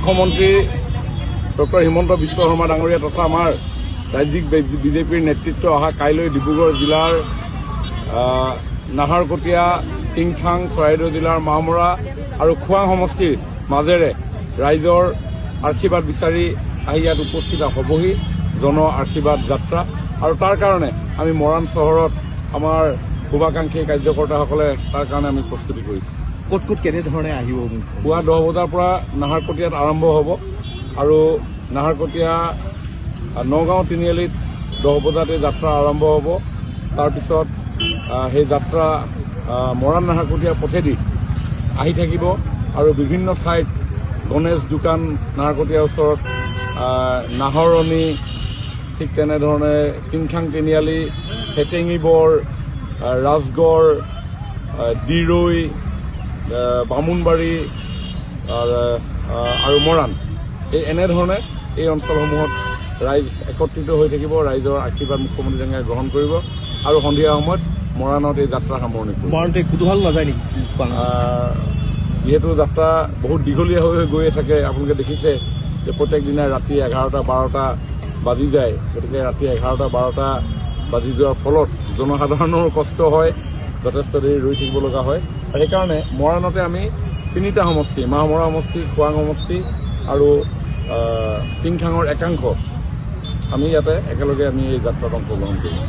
মুখ্যমন্ত্ৰী ডক্টৰ হিমন্ত বিশ্ব শৰ্মা ডাঙৰীয়া তথা আমাৰ ৰাজ্যিক বিজেপিৰ নেতৃত্ব অহা কাইলৈ ডিব্ৰুগড় জিলাৰ নাহৰকটীয়া, টিংখাং, চৰাইদেউ জিলাৰ মাহমৰা আৰু খোৱাং সমষ্টিৰ মাজেৰে ৰাইজৰ আশীৰ্বাদ বিচাৰি আহি ইয়াত উপস্থিত হ'বহি জন আশীৰ্বাদ যাত্ৰা। আৰু তাৰ কাৰণে আমি মৰাণ চহৰত আমাৰ শুভাকাংক্ষী কাৰ্যকৰ্তাসকলে তাৰ কাৰণে আমি প্ৰস্তুতি কৰিছোঁ। ক'ত ক'ত কেনেধৰণে আহিব? পুৱা 10 বজাৰ পৰা নাহৰকটীয়াত আৰম্ভ হ'ব আৰু নাহৰকটীয়া নগাঁও তিনিআলিত 10 বজাতে যাত্ৰা আৰম্ভ হ'ব। তাৰপিছত সেই যাত্ৰা মৰাণ নাহৰকটীয়াৰ পথেদি আহি থাকিব আৰু বিভিন্ন ঠাইত গণেশ দোকান নাহৰকটীয়াৰ ওচৰত, নাহৰণি, ঠিক তেনেধৰণে টিংখাং তিনিআলি, হেটেঙিবৰ, ৰাজগড়, দিৰৈ, বামুণবাৰী আৰু মৰাণ, এনেধৰণে এই অঞ্চলসমূহত ৰাইজ একত্ৰিত হৈ থাকিব। ৰাইজৰ আশীৰ্বাদ মুখ্যমন্ত্ৰী ডাঙৰীয়াই গ্ৰহণ কৰিব আৰু সন্ধিয়া সময়ত মৰাণত এই যাত্ৰা সামৰণি কৰিব। মৰাণতে কুতুহল নাযায় নেকি? যিহেতু যাত্ৰা বহুত দীঘলীয়া হৈ গৈয়ে থাকে, আপোনালোকে দেখিছে যে প্ৰত্যেক দিনাই ৰাতি 11টা-12টা বাজি যায়। গতিকে ৰাতি 11টা-12টা বাজি যোৱাৰ ফলত জনসাধাৰণৰো কষ্ট হয়, যথেষ্ট দেৰি ৰৈ থাকিব লগা হয়। সেইকাৰণে মৰাণতে আমি 3টা সমষ্টি, মাহমৰা সমষ্টি, খোৱাং সমষ্টি আৰু টিংখাঙৰ একাংশ আমি ইয়াতে একেলগে আমি এই যাত্ৰাত অংশগ্ৰহণ কৰিম।